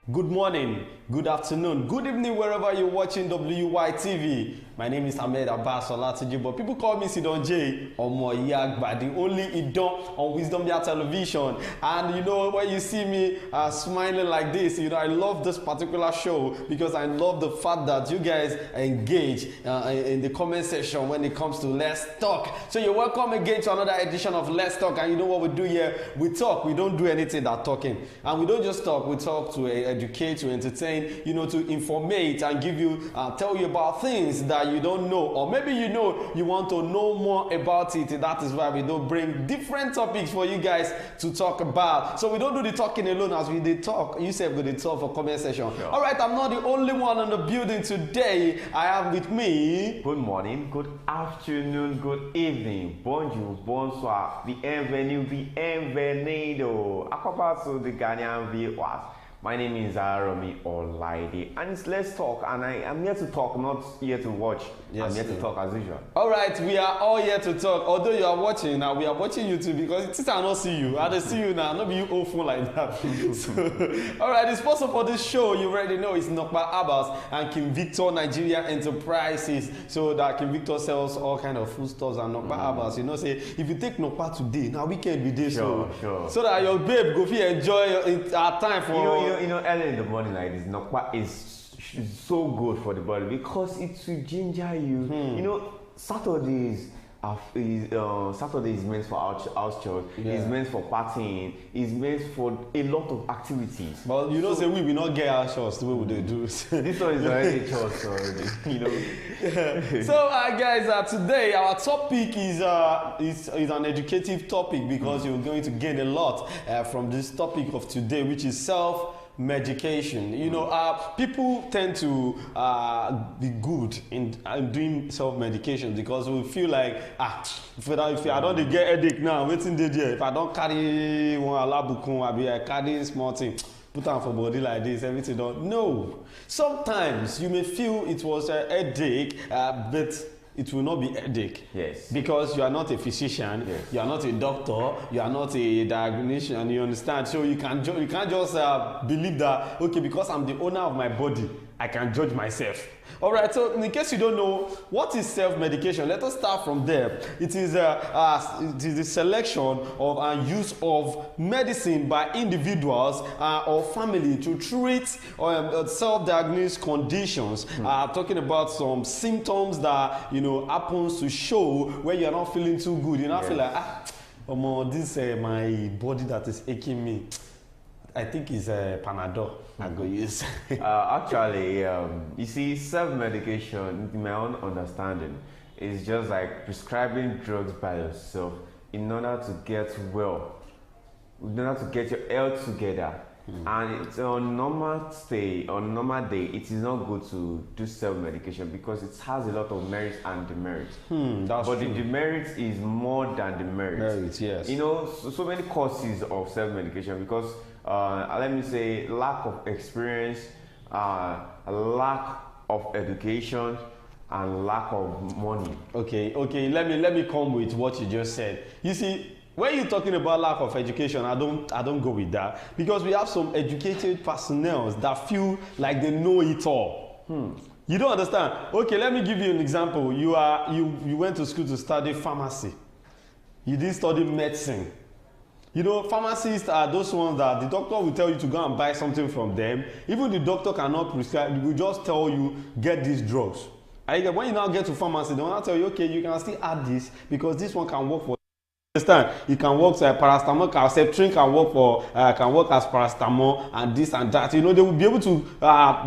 Good morning, good afternoon, good evening, wherever you're watching WYTV. My name is Ahmed Abbas Olatiji, but people call me Sidon J, Omo Yagba, the only Idon on Wisdom Yard Television. And you know, when you see me smiling like this, you know, I love this particular show because I love the fact that you guys engage in the comment section when it comes to Let's Talk. So you're welcome again to another edition of Let's Talk. And you know what we do here? We talk. We don't do anything but talking. And we don't just talk. We talk to educate, to entertain, you know, to informate and give you, tell you about things that you don't know, or maybe you know you want to know more about it. That is why we don't bring different topics for you guys to talk about. So we don't do the talking alone. As we did talk, you said we did talk for comment section. Sure. All right, I'm not the only one in the building today. I have with me. Good morning, good afternoon, good evening, bonjour, bonsoir, bienvenue, bienvenido. Akwabasu the Ghanaian viewers. My name is Aromi Olaide, and it's Let's Talk, and I am here to talk, not here to watch. Yes, I'm here to talk as usual. All right, we are all here to talk. Although you are watching now, we are watching you too because since I don't see you, I don't see you now. Not be you old phone like that. So, all right, the sponsor for this show, you already know, is Nokpa Abbas and King Victor Nigeria Enterprises. So that King Victor sells all kind of food stores and Nokpa Abbas. You know, say if you take Nokpa today, now weekend be there, sure. So that your babe go fit enjoy our time for. You know, early in the morning like this, Nokpa is so good for the body because it will ginger you. You know, Saturdays is meant for house church. It's meant for partying. It's meant for a lot of activities. But you know, say we will not get our shots the way we do. This one is already a church already. You know. So, guys, today our topic is an educative topic because you're going to gain a lot from this topic of today, which is self-medication. You know, people tend to be good in doing self-medication because we feel like, if I don't get headache now, waiting there. If I don't carry one alabukun, I carry small thing, put on for body like this, everything don't. No. Sometimes you may feel it was a headache, but it will not be headache. Yes. Because you are not a physician, yes. You are not a doctor, you are not a diagnostician, you understand? So you can't just believe that, okay, because I'm the owner of my body, I can judge myself. All right, so in case you don't know, what is self-medication? Let us start from there. It is the selection of and use of medicine by individuals or family to treat self-diagnosed conditions. Talking about some symptoms that, you know, happens to show when you're not feeling too good. You not feel like, this my body that is aching me. I think it's Panadol. I go use. Actually, you see, self-medication, in my own understanding, is just like prescribing drugs by yourself in order to get well, in order to get your health together. And it's on normal day, it is not good to do self-medication because it has a lot of merits and demerits. But the demerits is more than the merits. Yes. You know, so many causes of self-medication because let me say lack of experience, lack of education, and lack of money. Okay. Let me come with what you just said. You see, when you're talking about lack of education, I don't go with that because we have some educated personnel that feel like they know it all. You don't understand. Okay, let me give you an example. You went to school to study pharmacy. You didn't study medicine. You know, pharmacists are those ones that the doctor will tell you to go and buy something from them. Even the doctor cannot prescribe, he will just tell you, get these drugs. And when you now get to pharmacy, they will not tell you, okay, you can still add this because this one can work for. Understand? It can work paracetamol, Calcetrin can work as paracetamol and this and that. You know, they will be able to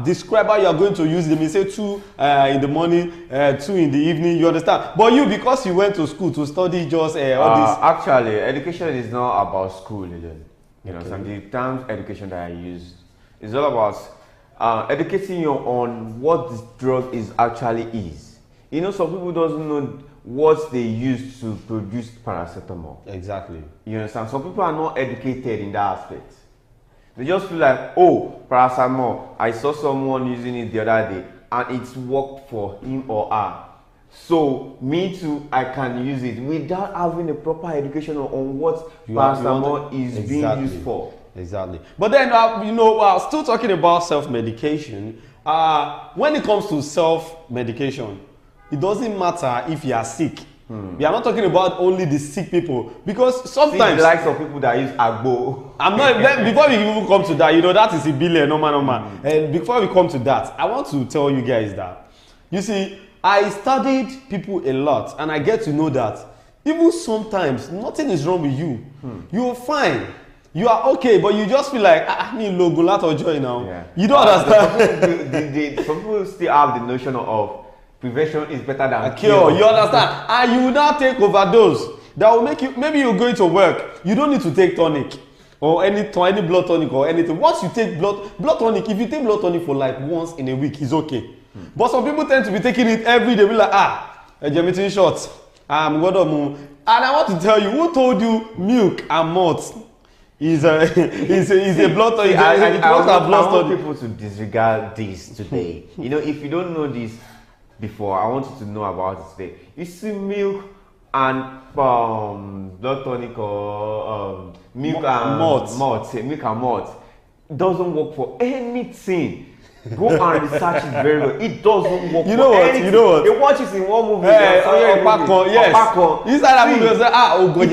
describe how you are going to use them. They say 2 in the morning, 2 in the evening. You understand? But you, because you went to school to study just all this. Actually, education is not about school. You know, some the terms education that I use is all about educating you on what this drug actually is. You know, some people doesn't know what they use to produce paracetamol. Exactly. You understand? Some people are not educated in that aspect. They just feel like, oh, paracetamol, I saw someone using it the other day and it worked for him or her. So me too, I can use it without having a proper education on what paracetamol is being used for. Exactly. But then, still talking about self-medication, when it comes to self-medication, it doesn't matter if you are sick. We are not talking about only the sick people, because sometimes the likes of people that use agbo. I'm not. Before we even come to that, that is a billion, normal. And before we come to that, I want to tell you guys that, you see, I studied people a lot, and I get to know that even sometimes nothing is wrong with you. You're fine. You are okay, but you just feel like me logo lot of joy now. Yeah. You don't understand. Some people still have the notion of prevention is better than cure. You understand? And you will now take overdose. That will make you, maybe you're going to work. You don't need to take tonic or any blood tonic or anything. Once you take blood tonic, if you take blood tonic for like once in a week, it's okay. But some people tend to be taking it every day. Be like, a meeting short. I'm going to move. And I want to tell you, who told you milk and malt is a blood tonic? I want people to disregard this today. If you don't know this before, I want you to know about it today. You see, milk and blood tonic or milk and malt doesn't work for anything. Go and research it very well. It doesn't work. You know what? They watch it in one movie. Yes. Inside that movie,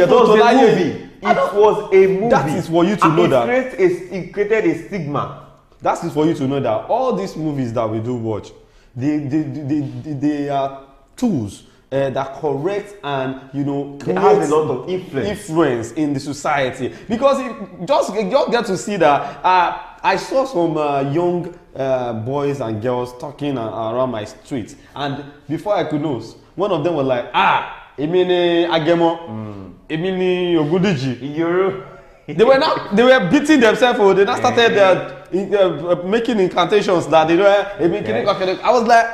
it was a movie. It was a movie. That is for you to know that. It created a stigma. That is for you to know that all these movies that we do watch, they are tools that correct and they have a lot of influence in the society, because you just get to see that. I saw some young boys and girls talking around my street, and before I could know, one of them was like, Emini Agemo, Emini Ogudiji. They were beating themselves. They now started making incantations that I was like,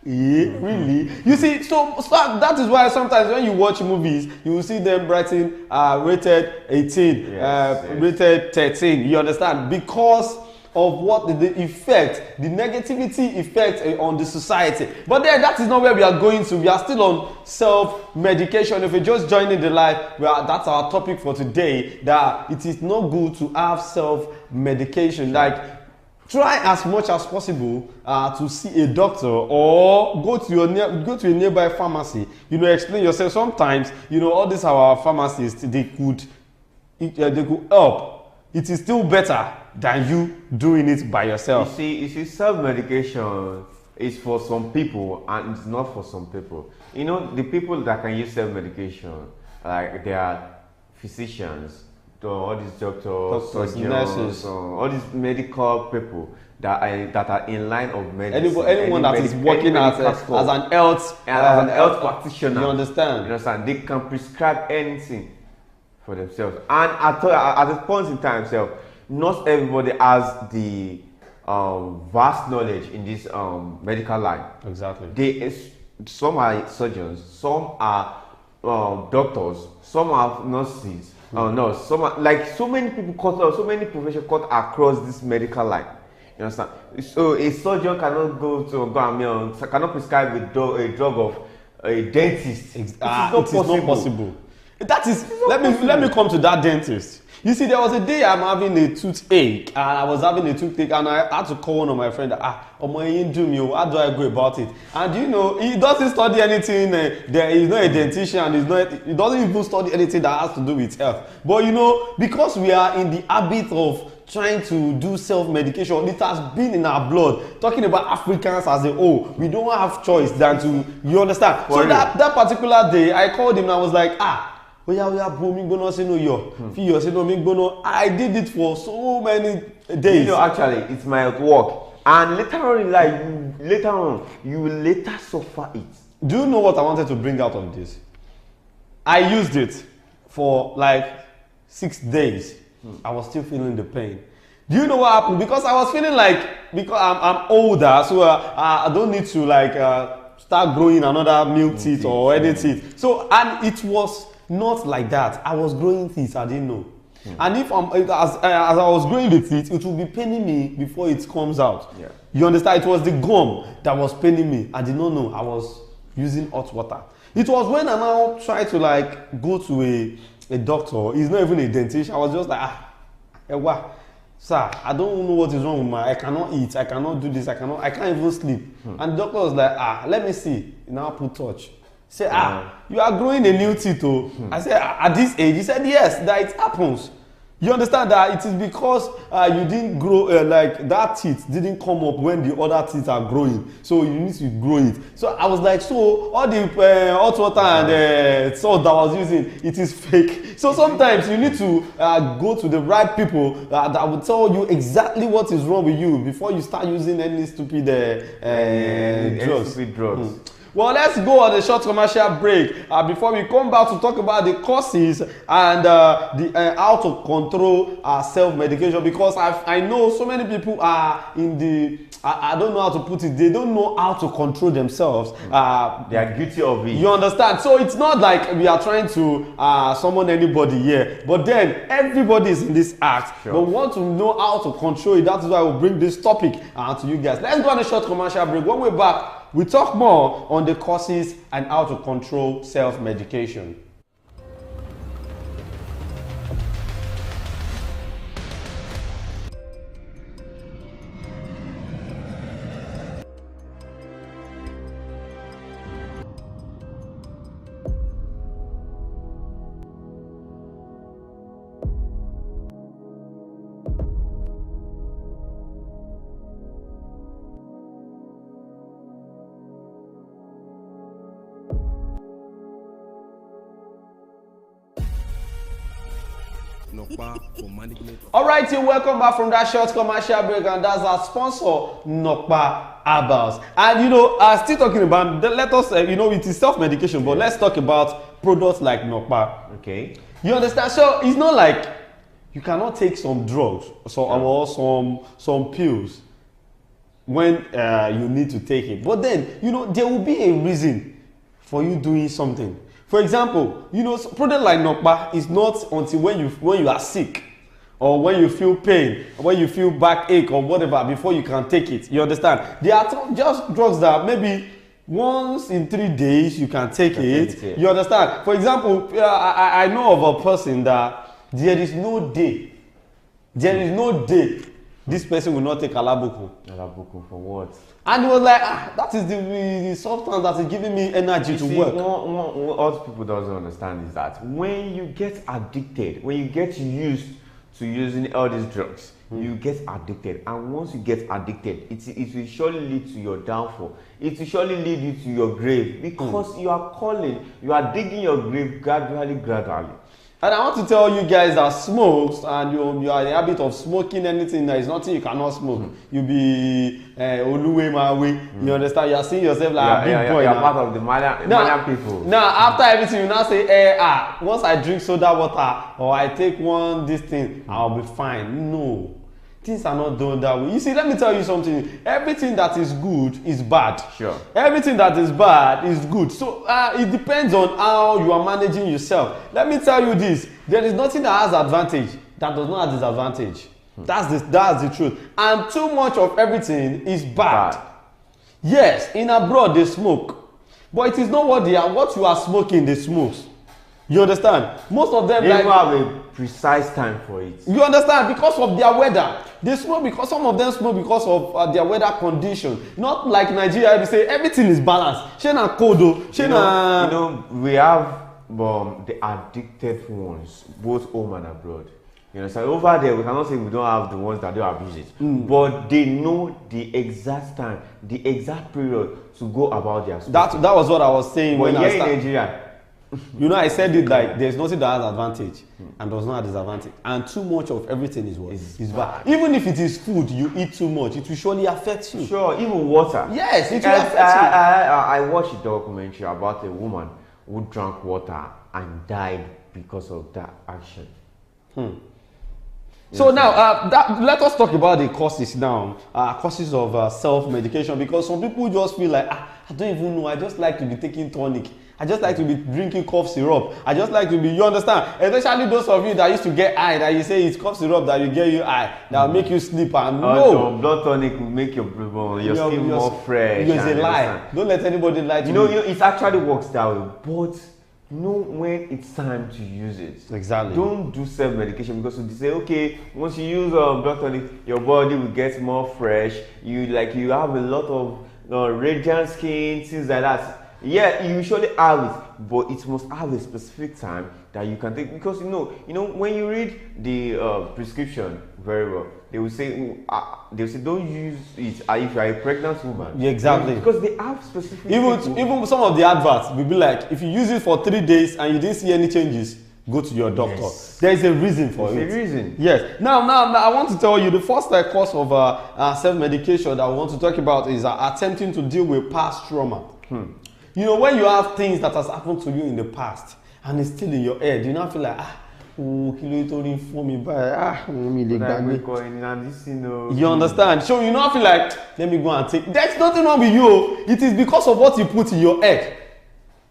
really? You see, so that is why sometimes when you watch movies, you will see them writing rated 18, rated 13. You understand? Because of what the negativity effect on the society. But then that is not where we are going to. We are still on self-medication. If you're just joining the live, that's our topic for today, that it is not good to have self-medication. Like, try as much as possible to see a doctor, or go to a nearby pharmacy. Explain yourself. Sometimes, all these our pharmacists, they could help. It is still better than you doing it by yourself. You see, self-medication is for some people and it's not for some people. The people that can use self-medication, like they are physicians, all these doctors, surgeons, nurses, all these medical people that are in line of medicine. Anyone that is working as an health practitioner. You understand? They can prescribe anything for themselves. And at this point in time, not everybody has the vast knowledge in this medical line. Exactly. Some are surgeons, some are doctors, some are nurses. Some are, like, so many people so many professions cut across this medical line. You understand? So a surgeon cannot prescribe a drug of a dentist. It is not possible. Let me come to that dentist. You see, there was a day I'm having a toothache, and I was having a toothache, and I had to call one of my friends. How do I go about it? And he doesn't study anything. He's not a dentitian. He doesn't even study anything that has to do with health. But because we are in the habit of trying to do self-medication, it has been in our blood. Talking about Africans as a whole, we don't have choice than to, you understand? So that particular day, I called him and I was like, I did it for so many days. Actually, it's my work. And later on, you will later suffer it. Do you know what I wanted to bring out of this? I used it for like 6 days. I was still feeling the pain. Do you know what happened? Because I was feeling like, because I'm older, so I don't need to start growing another milk teeth or any teeth. So, and it was not like that. I was growing teeth, I didn't know. And if as I was growing the teeth, it will be paining me before it comes out. Yeah. You understand? It was the gum that was paining me. I did not know I was using hot water. It was when I now tried to go to a doctor. He's not even a dentist. I was just like, Sir, I don't know what is wrong with my, I cannot eat, I cannot do this, I can't even sleep. And the doctor was like, let me see. He now put touch. Say, you are growing a new teeth, oh. I said, at this age? He said, yes, that it happens. You understand that it is because you didn't grow, like that teeth didn't come up when the other teeth are growing. So you need to grow it. So I was like, so all the hot water and salt that I was using, it is fake. So sometimes you need to go to the right people that will tell you exactly what is wrong with you before you start using any stupid drugs. Stupid drugs. Well, let's go on a short commercial break before we come back to talk about the causes and how to control self-medication, because I know so many people are in the, I don't know how to put it, they don't know how to control themselves. They are guilty of it. You understand? So it's not like we are trying to summon anybody here, but then everybody is in this act. Sure. But we want to know how to control it. That is why we'll bring this topic to you guys. Let's go on a short commercial break. When we're back, we talk more on the causes and how to control self-medication. All right, you welcome back from that short commercial break, and that's our sponsor, Nokpa Herbals. And still talking about, let us, it is self-medication, but let's talk about products like Nokpa. Okay. You understand? So it's not like you cannot take some drugs or some pills when you need to take it. But then, there will be a reason for you doing something. For example, product like Nokpa is not until when you are sick, or when you feel pain, or when you feel backache or whatever, before you can take it. You understand? They are just drugs that maybe once in 3 days you can take it. You understand? For example, I know of a person that there is no day this person will not take Alabuku. Alabuku for what? And he was like, that is the substance that is giving me energy to work. What people doesn't understand is that when you get addicted, when you get used to using all these drugs, you get addicted. And once you get addicted, it will surely lead to your downfall. It will surely lead you to your grave, because you are digging your grave gradually. And I want to tell you guys that smokes, and you are in the habit of smoking anything, there is nothing you cannot smoke. You be Oluwe Mawe. You understand? You are seeing yourself like a big boy. You are part of the Malian people. Now, after everything, you now say, once I drink soda water or I take this thing, I'll be fine. No. Things are not done that way. You see, let me tell you something. Everything that is good is bad. Sure. Everything that is bad is good. So it depends on how you are managing yourself. Let me tell you this. There is nothing that has advantage that does not have disadvantage. That's the truth. And too much of everything is bad. Yes, in abroad they smoke. But it is not what you are smoking they smoke. You understand? Most of them they have a precise time for it. You understand? Because of their weather. They smoke because some of them smoke because of their weather condition. Not like Nigeria, we say everything is balanced. Shena kodo, shena. We have the addicted ones, both home and abroad. You understand? Over there, we cannot say we don't have the ones that don't abuse it, but they know the exact time, the exact period to go about their smoking. That was what I was saying. But here in Nigeria, I said it like there's nothing that has advantage and does not have disadvantage, and too much of everything is bad. Even if it is food you eat too much, it will surely affect you. Sure, even water. Yes, it will affect you. I watched a documentary about a woman who drank water and died because of that action. So now, let us talk about the causes now. Causes of self-medication, because some people just feel like, I don't even know, I just like to be taking tonic. I just like to be drinking cough syrup. I just like to be, you understand? Especially those of you that used to get high, that you say it's cough syrup that you get you high, that will make you sleep. And no. Blood tonic will make your skin more fresh. It's a lie. Don't let anybody lie to you. It actually works that way. But know when it's time to use it. Exactly. Don't do self-medication because you say, okay, once you use blood tonic, your body will get more fresh. You have a lot of radiant skin, things like that. Yeah, you usually have it, but it must have a specific time that you can take, because you know when you read the prescription very well, they will say don't use it if you are a pregnant woman. Yeah, exactly. Because they have specific. Even some of the adverts will be like, if you use it for 3 days and you didn't see any changes, go to your doctor. Yes. There is a reason for it. There's a reason. Yes. Now, I want to tell you the first cause of self-medication that I want to talk about is attempting to deal with past trauma. You know, when you have things that has happened to you in the past and it's still in your head, you now feel like, you understand? So you now feel like, let me go and take. There's nothing wrong with you. It is because of what you put in your head.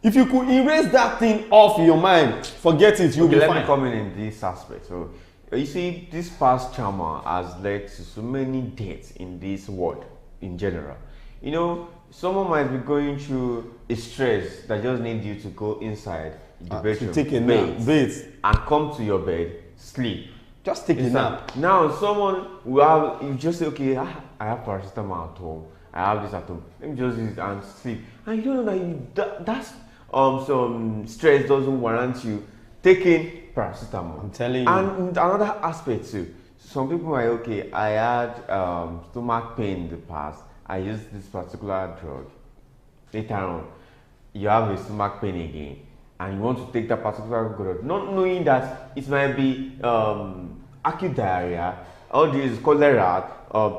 If you could erase that thing off your mind, forget it, you'll be fine. Let me come in this aspect. So, you see, this past trauma has led to so many deaths in this world in general. You know, someone might be going through a stress that just needs you to go inside the bedroom, take a nap, and come to your bed, sleep. Just take a nap. Now, someone will have, you just say, okay, I have paracetamol at home, I have this at home, let me just use it and sleep. And you don't know that that's some stress doesn't warrant you taking paracetamol. I'm telling you. And another aspect too, some people are okay, I had stomach pain in the past, I used this particular drug. Later on, you have a stomach pain again, and you want to take that particular drug, not knowing that it might be acute diarrhea, all these cholera,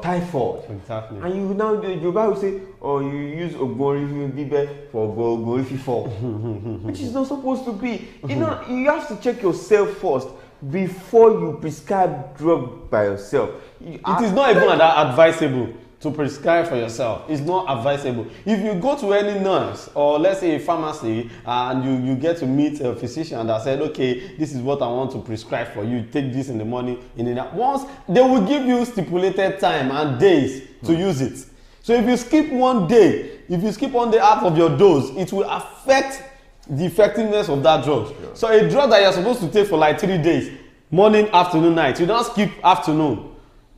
typhoid. Exactly. And you now the guy will say, oh, you use Ogorifi for Ogorifi for, which is not supposed to be. You know, you have to check yourself first before you prescribe drug by yourself. It is not even advisable to prescribe for yourself. It's not advisable. If you go to any nurse or let's say a pharmacy and you get to meet a physician that said, okay, this is what I want to prescribe for you, take this in the morning, in the night. Once they will give you stipulated time and days to use it. So if you skip one day, half of your dose, it will affect the effectiveness of that drug. Sure. So a drug that you're supposed to take for like 3 days, morning, afternoon, night, you don't skip afternoon.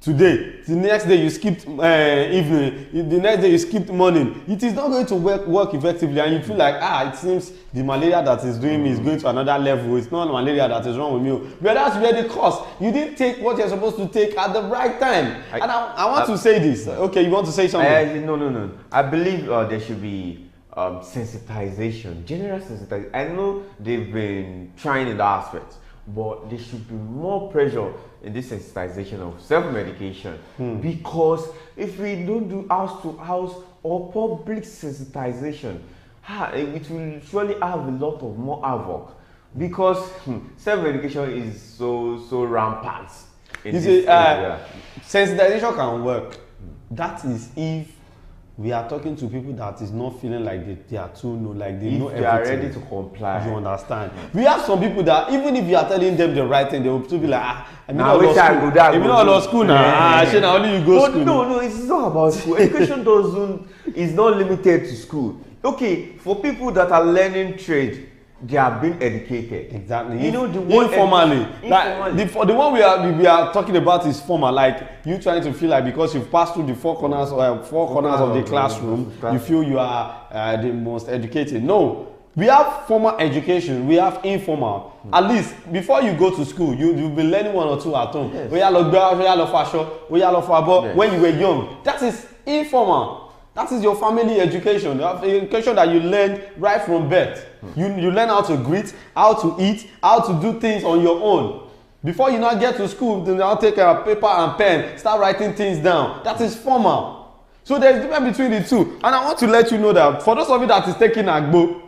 Today, the next day you skipped evening, the next day you skipped morning. It is not going to work effectively, and you feel like, it seems the malaria that is doing me is going to another level. It's not malaria that is wrong with me. But that's where the cause. You didn't take what you're supposed to take at the right time. I want to say this. Okay, you want to say something? No. I believe there should be sensitization, general sensitization. I know they've been trying in that aspect, but there should be more pressure in this sensitization of self-medication, because if we don't do house-to-house or public sensitization, it will surely have a lot of more havoc, because self-medication is so rampant. Sensitization can work. That is if we are talking to people that is not feeling like they are too like they know everything. They are ready to comply. You understand? We have some people that even if you are telling them the right thing, they will still be like, I mean, only you go school. No, it's not about school. Education is not limited to school. Okay, for people that are learning trade, they are being educated. Exactly. You know, the informally. Like the one we are talking about is formal. Like you trying to feel like because you've passed through the four corners of the classroom, you feel you are the most educated. No. We have formal education, we have informal. At least before you go to school, you've been learning one or two at home. Yes. When you were young. That is informal. That is your family education. The education that you learned right from birth. You learn how to greet, how to eat, how to do things on your own. Before you now get to school, you now take a paper and pen, start writing things down. That is formal. So there is a difference between the two. And I want to let you know that for those of you that is taking agbo,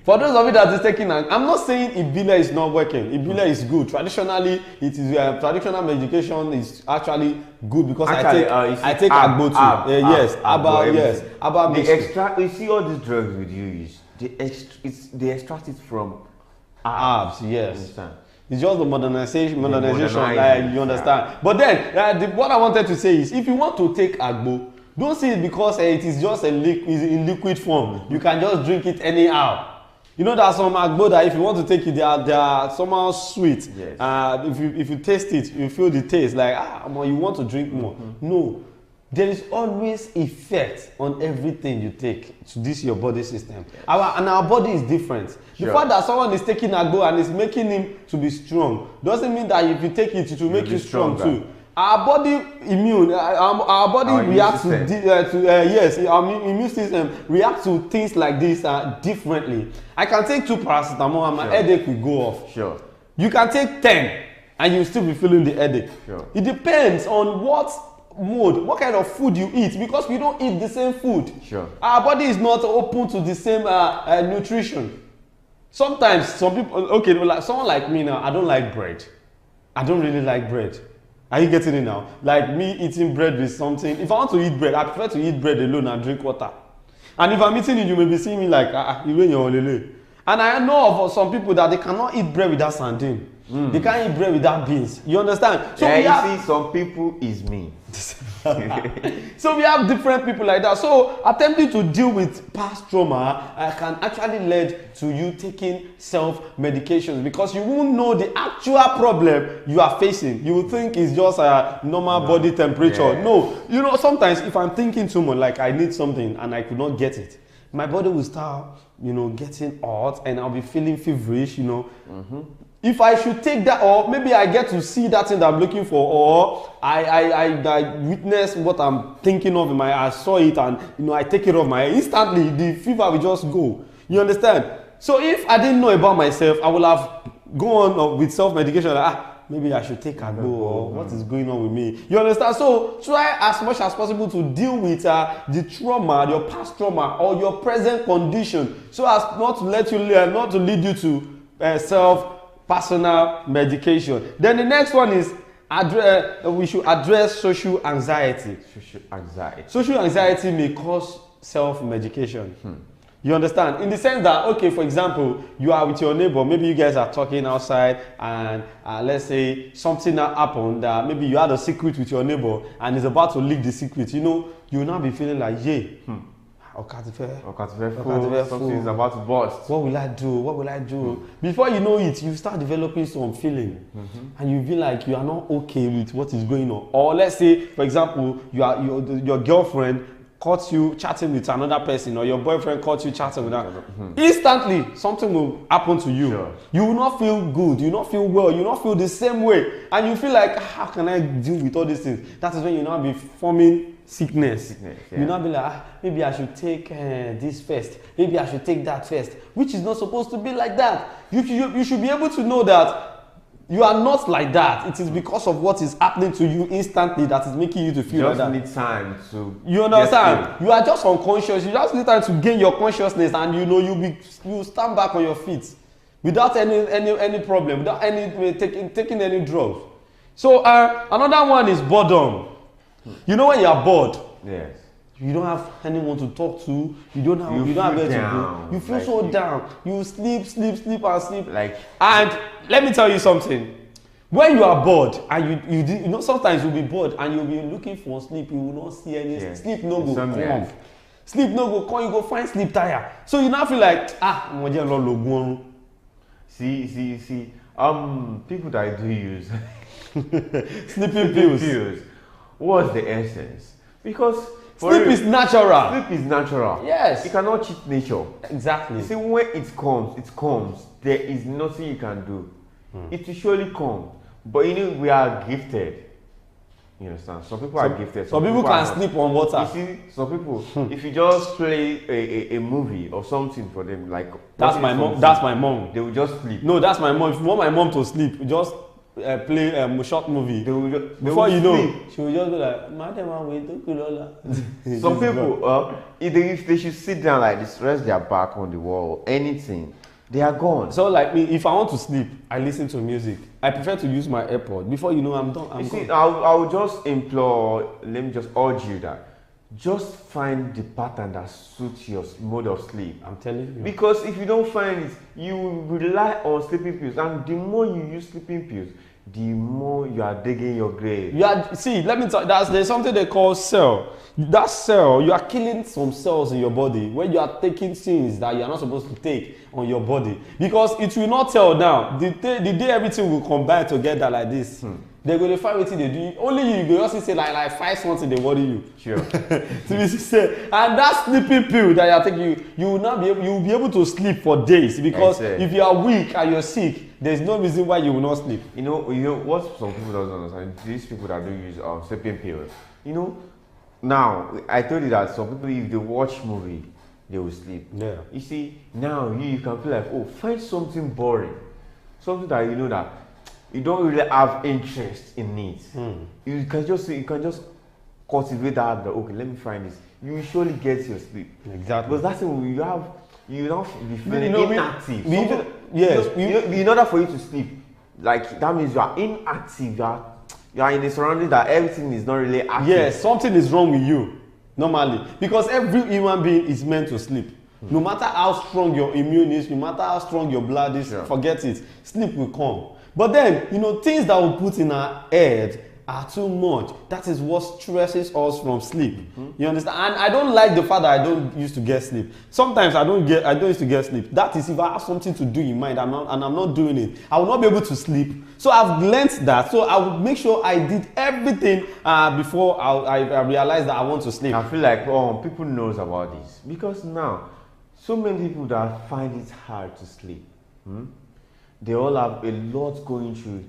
for those of you that is taking, I'm not saying Ibile is not working. Ibile is good. Traditionally, it is traditional medication is actually good because I take agbo too. Yes, Aba, yes, Aba. The extract. You see all these drugs we use. They extract it from herbs. Yes. It's just the modernization, like you understand. But then, what I wanted to say is, if you want to take agbo, Don't see it because it is just is in liquid form. You can just drink it anyhow. You know that some agbo that if you want to take it, they are somehow sweet. Yes. If you taste it, you feel the taste like you want to drink more. No, there is always effect on everything you take to this your body system. Yes. Our body is different. Sure. The fact that someone is taking agbo and is making him to be strong doesn't mean that if you take it, it will make you strong too. Our body our body reacts our immune system reacts to things like this differently. I can take 2 paracetamol and my headache will go off. Sure. You can take 10 and you still be feeling the headache. Sure. It depends on what kind of food you eat, because we don't eat the same food. Sure. Our body is not open to the same nutrition. Sometimes some people, like someone like me now, I don't like bread. I don't really like bread. Are you getting it now? Like me eating bread with something. If I want to eat bread, I prefer to eat bread alone and drink water. And if I'm eating it, you may be seeing me like, you your olele. And I know of some people that they cannot eat bread without sardine. They can't eat bread without beans. You understand? So you see, some people is me. So we have different people like that. So attempting to deal with past trauma can actually lead to you taking self-medications, because you won't know the actual problem you are facing. You will think it's just a normal body temperature. Yeah. No, you know, sometimes if I'm thinking too much, like I need something and I could not get it, my body will start, getting hot and I'll be feeling feverish, If I should take that, or maybe I get to see that thing that I'm looking for, or I witness what I'm thinking of in my, I saw it and I take it off my head, instantly the fever will just go. You understand? So if I didn't know about myself, I would have gone on with self-medication, like, maybe I should take agbo, or what is going on with me? You understand? So try as much as possible to deal with the trauma, your past trauma, or your present condition, so as not to let you not to lead you to personal medication. Then the next one is we should address social anxiety. Social anxiety may cause self-medication. You understand? In the sense that, okay, for example, you are with your neighbor, maybe you guys are talking outside, and let's say something that happened, that maybe you had a secret with your neighbor and is about to leak the secret. You will now be feeling like, something is about to burst. What will I do? Before you know it, you start developing some feeling, and you feel like you are not okay with what is going on. Or let's say, for example, your girlfriend caught you chatting with another person, or your boyfriend caught you chatting with another. Instantly, something will happen to you. Sure. You will not feel good. You will not feel well. You will not feel the same way, and you feel like, how can I deal with all these things? That is when you now be forming sickness. Yeah. You now be like, maybe I should take this first. Maybe I should take that first, which is not supposed to be like that. You should be able to know that you are not like that. It is because of what is happening to you instantly that is making you to feel like that. You just need time to. You understand? You are just unconscious. You just need time to gain your consciousness, and you stand back on your feet without any problem, without taking any drugs. So another one is boredom. When you are bored, yes, you don't have anyone to talk to. You don't have where to go. You feel so down. You sleep and sleep. And let me tell you something. When you are bored and you sometimes you'll be bored and you'll be looking for sleep, you will not see any. Yes. Sleep no go come. Sleep no go come. You go find sleep tire. So you now feel like See. People that do use sleeping pills. What's the essence? Because sleep is natural. Sleep is natural. Yes. You cannot cheat nature. Exactly. You see, when it comes. There is nothing you can do. It will surely come. But we are gifted. You understand? Some people are gifted. Some people can sleep on water. You see, some people, if you just play a movie or something for them, like that's my mom. They will just sleep. No, that's my mom. If you want my mom to sleep, just play a short movie. Before you know, she will just be like, "Madam, wait, don't." Some people, if they should sit down like this, rest their back on the wall, anything, they are gone. So like me, if I want to sleep, I listen to music. I prefer to use my AirPod. Before you know, I'm done. You see, I will just implore. Let me just urge you that just find the pattern that suits your mode of sleep. I'm telling you. Because if you don't find it, you will rely on sleeping pills, and the more you use sleeping pills, the more you are digging your grave. See, let me tell you, there's something they call cell. That cell, you are killing some cells in your body when you are taking things that you are not supposed to take on your body, because it will not tell now. The day everything will combine together like this, they're going to find what they do. Only you go just say like 5 something they worry you. Sure. To be sincere. And that sleeping pill that you are taking, you will not be able, you will be able to sleep for days, because if you are weak and you're sick, there's no reason why you will not sleep. You know what some people don't understand. These people that do use sleeping pills. You know, now I told you that some people, if they watch movie, they will sleep. Yeah. You see, now you can feel like, oh, find something boring, something that you know that you don't really have interest in it. You can just cultivate that. Okay, let me find this. You will surely get your sleep. Exactly. Because that's when you don't be feeling inactive. In order for you to sleep, like that means you are inactive. You are in a surrounding that everything is not really active. Yes, something is wrong with you normally, because every human being is meant to sleep. No matter how strong your immune is, no matter how strong your blood is, forget it. Sleep will come. But then, things that we put in our head are too much. That is what stresses us from sleep. You understand? And I don't like the fact that I don't used to get sleep. Sometimes I don't used to get sleep. That is if I have something to do in mind and I'm not doing it, I will not be able to sleep. So I've learned that. So I will make sure I did everything before I realized that I want to sleep. I feel like people knows about this, because now so many people that find it hard to sleep. They all have a lot going through.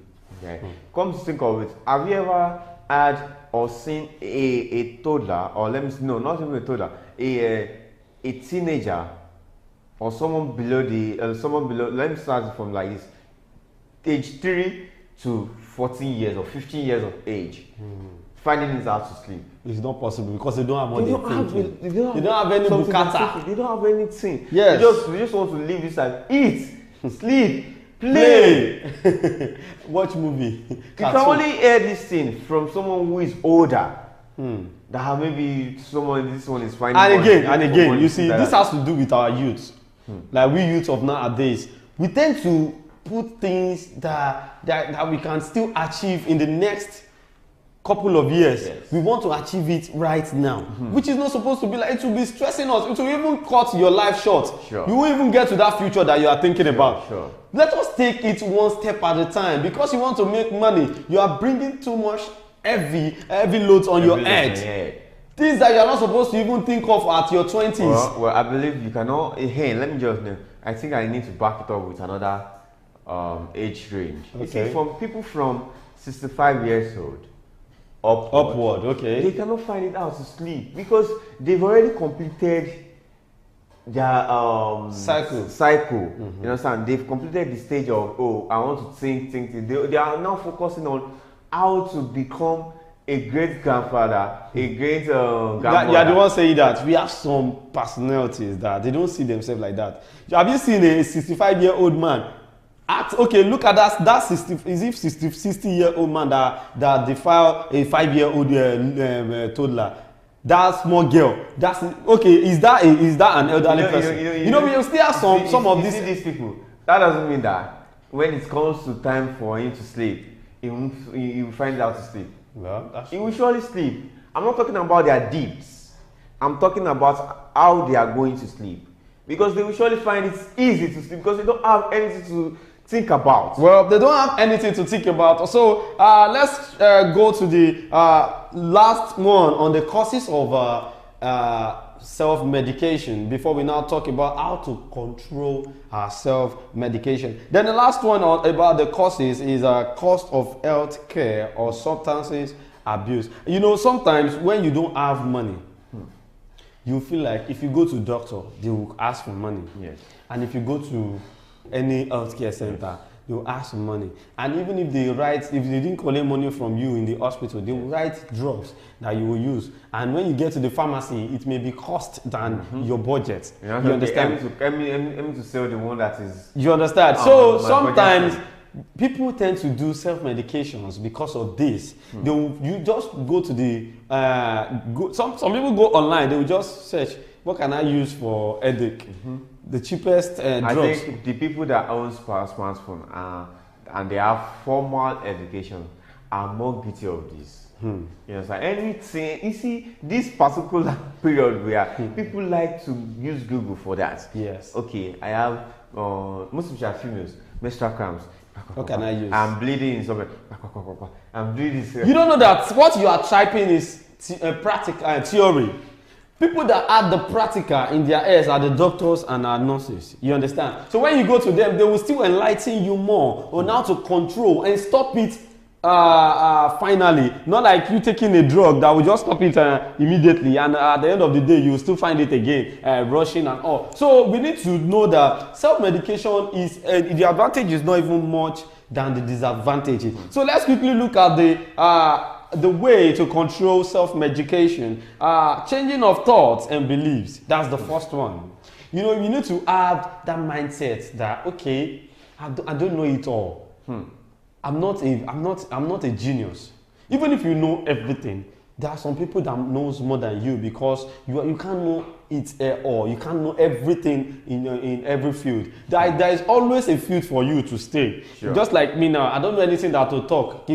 Okay. Come to think of it, have you ever had or seen a toddler, or let me see, no, not even a toddler, a teenager, or someone below let me start from like this, age 3 to 14 years or 15 years of age, finding it hard to sleep? It's not possible, because they don't have money. They don't have any bukata. They don't have anything. Yes. They just want to live this life, eat, sleep, play. Watch movie. You can only hear this thing from someone who is older. That maybe this one is finding. And again, you see, this has to do with our youth. Like we youth of nowadays, we tend to put things that we can still achieve in the next couple of years. We want to achieve it right now, which is not supposed to be like. It will be stressing us. It will even cut your life short. You won't even get to that future that you are thinking about. Let us take it one step at a time. Because you want to make money, you are bringing too much heavy loads on your head. Things that you are not supposed to even think of at your 20s. Well, I believe you cannot. Hey, let me just know. I think I need to back it up with another age range. You see, from people from 65 years old upward, they cannot find it out to sleep, because they've already completed their cycle. You understand? They've completed the stage of, I want to think. They are now focusing on how to become a great grandfather, a great grandmother. You are the one saying that. We have some personalities that they don't see themselves like that. Have you seen a 65-year-old man? Look at that 60-year-old man that defile a 5-year-old toddler. That small girl. Is that an elderly person? We still have some of these. You see these people. That doesn't mean that when it comes to time for him to sleep, he will find out to sleep. Well, he will surely sleep. I'm not talking about their deeds. I'm talking about how they are going to sleep, because they will surely find it easy to sleep, because they don't have anything to think about. Well, they don't have anything to think about. So let's go to the last one on the causes of self-medication before we now talk about how to control our self-medication. Then the last one about the causes is cost of health care or substances abuse. Sometimes when you don't have money, you feel like if you go to doctor, they will ask for money. And if you go to any healthcare center, they will ask for money. And even if they didn't collect money from you in the hospital, they will write drugs that you will use. And when you get to the pharmacy, it may be cost than your budget. You understand? I'm to sell the one that is. You understand? So sometimes people tend to do self-medications because of this. You just go to the some people go online. They will just search, what can I use for headache? The cheapest drugs. I think the people that own smartphone are and they have formal education are more guilty of this. You know, so anything, you see, this particular period where people like to use Google for that. Yes. Okay, I have, most of are females, menstrual cramps. What can I use? I'm bleeding in somewhere. I'm bleeding. You don't know that what you are typing is practical theory. People that add the practical in their ears are the doctors and our nurses. You understand? So when you go to them, they will still enlighten you more on how to control and stop it finally. Not like you taking a drug that will just stop it immediately, and at the end of the day, you will still find it again, rushing and all. So we need to know that self-medication is, the advantage is not even much than the disadvantages. So let's quickly look at the way to control self-medication. Changing of thoughts and beliefs. That's the first one. You know, you need to have that mindset that, okay, I don't know it all. I'm not a genius. Even if you know everything, there are some people that knows more than you, because you can't know it all. You can't know everything in every field. There is always a field for you to stay. Sure. Just like me now, I don't know anything that to talk.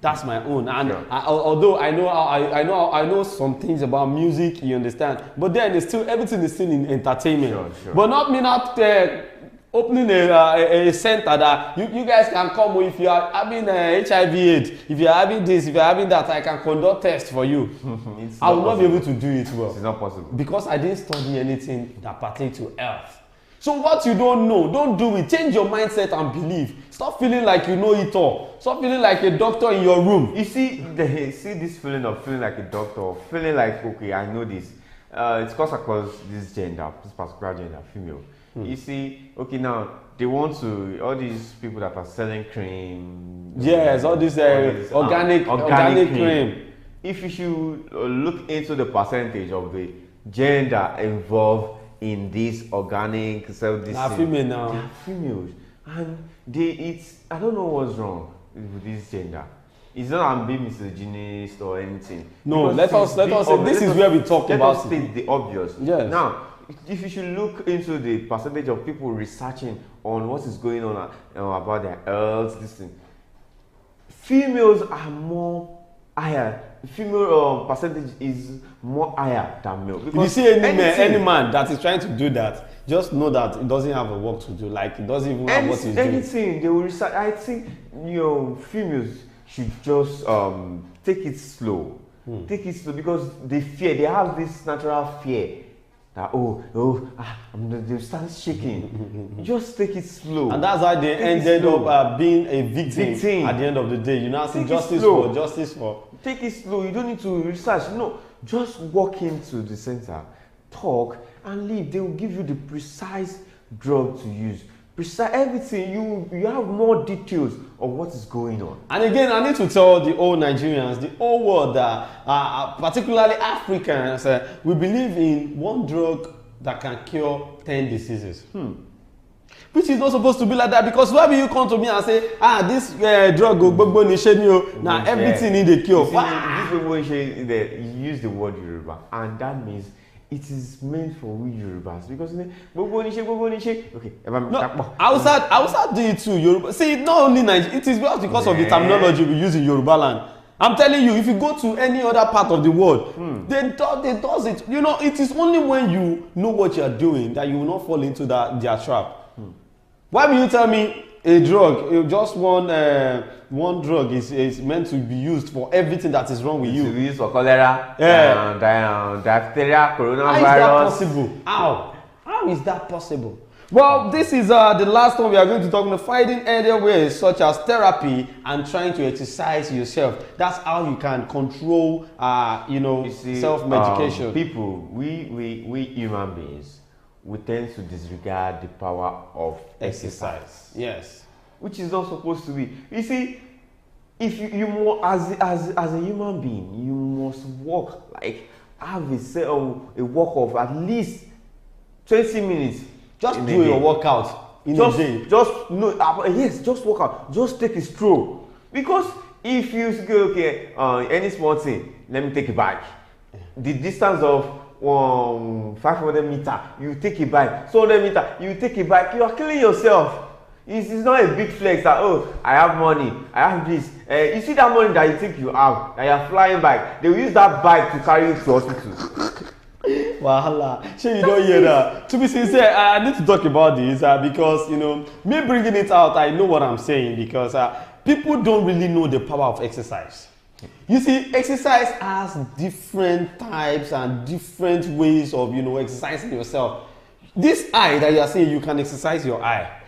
That's my own. And sure. Although I know some things about music, you understand. But then it's still, everything is still in entertainment. Sure. But not me not opening a center that you guys can come if you are having HIV/AIDS, if you are having this, if you are having that, I can conduct tests for you. I will not be able to do it well. It's not possible. Because I didn't study anything that pertains to health. So what you don't know, don't do it. Change your mindset and belief. Stop feeling like you know it all. Stop feeling like a doctor in your room. You see this feeling of feeling like a doctor, feeling like, okay, I know this. It's across this gender, this particular gender, female. You see, okay, now they want to, all these people that are selling cream. Yes, all this organic cream. If you should look into the percentage of the gender involved in this organic female now. They are females, and I don't know what's wrong with this gender. It's not I'm being misogynist or anything. No, let us say this is where we talk about. Let us state the obvious. Yes. Now, if you should look into the percentage of people researching on what is going on about their health, this thing, females are more higher. Female percentage is more higher than male. If you see any man that is trying to do that, just know that it doesn't have a work to do. Like, it doesn't even have what he's doing. Anything they will research. I think females should just take it slow. Take it slow, because they have this natural fear that they start shaking. Just take it slow. And that's why they ended up being a victim at the end of the day. You now see justice for. Take it slow. You don't need to research. No, just walk into the center, talk, and leave. They will give you the precise drug to use. Precise everything. You have more details of what is going on. And again, I need to tell the old Nigerians, the whole world, that particularly Africans, we believe in one drug that can cure 10 diseases. Which is not supposed to be like that, because why will you come to me and say, this drug now everything need a cure? They use the word Yoruba, and that means it is meant for we Yorubas, because okay. No, outside do it too. Yoruba. See, not only Nigeria, it is because of the terminology we use in Yoruba land. I'm telling you, if you go to any other part of the world, they does it. You know, it is only when you know what you are doing that you will not fall into their trap. Why will you tell me a drug, just one drug is meant to be used for everything that is wrong with you? To be used for cholera, diphtheria, coronavirus. How is that possible? How is that possible? Well, this is the last one we are going to talk about, finding other ways such as therapy and trying to exercise yourself. That's how you can control, self-medication. People, we human beings, we tend to disregard the power of exercise. Yes. Which is not supposed to be. You see, if you as a human being, you must walk, like have a walk of at least 20 minutes. Just do your workout in a day. Just work out. Just take a stroll. Because if you say, any small thing, let me take a bike. The distance of 500 meters, you take a bike. 200 meters, you take a bike. You are killing yourself. It's not a big flex that, oh, I have money, I have this. You see that money that you think you have, that you're flying bike, they will use that bike to carry you to hospital. Wahala. Sure, you don't hear that. To be sincere, I need to talk about this because, you know, me bringing it out, I know what I'm saying because people don't really know the power of exercise. You see, exercise has different types and different ways of, you know, exercising yourself. This eye that you are saying, you can exercise your eye.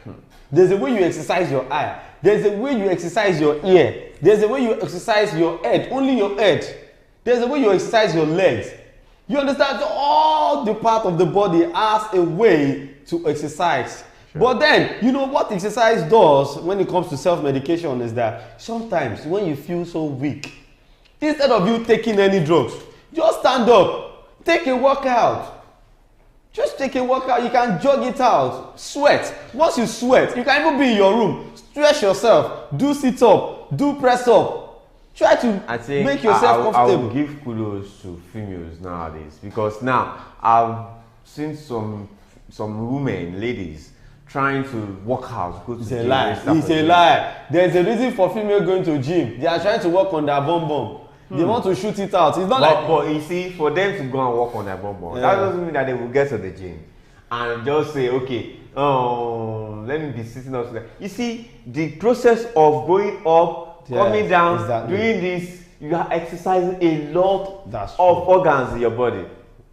There's a way you exercise your eye. There's a way you exercise your ear. There's a way you exercise your head, only your head. There's a way you exercise your legs. You understand? So all the part of the body has a way to exercise. Sure. But then, you know what exercise does when it comes to self-medication is that sometimes when you feel so weak, instead of you taking any drugs, just stand up, take a workout. Just take a workout, you can jog it out, sweat. Once you sweat, you can even be in your room, stretch yourself, do sit-up, do press-up. Try to make yourself comfortable. I'll give kudos to females nowadays because now I've seen some women, ladies, trying to work out, go to the gym. It's a lie. There's a reason for female going to gym. They are trying to work on their bum bum. They want to shoot it out. It's not but you see, for them to go and work on their bum bum, that doesn't mean that they will get to the gym and just say, okay, let me be sitting up. You see, the process of going up, coming down, doing this, you are exercising a lot of organs in your body.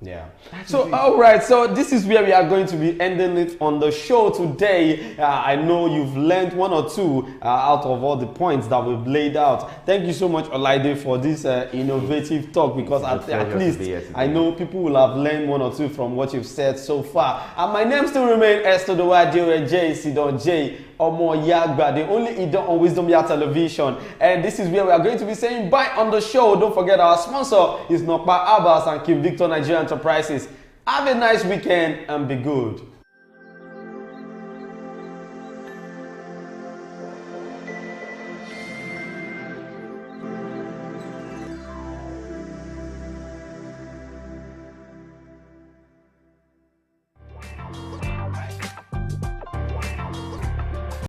Yeah. So, all right. So this is where we are going to be ending it on the show today. I know you've learned one or two out of all the points that we've laid out. Thank you so much, Olaide, for this innovative talk because at least I know people will have learned one or two from what you've said so far. And my name still remains Estodowa J. Sidon J. Omo Yagba, the only Idon on Wisdom Yard Television. And this is where we are going to be saying bye on the show. Don't forget our sponsor is Nokpa Abbas and Kim Victor Nigeria Enterprises. Have a nice weekend and be good.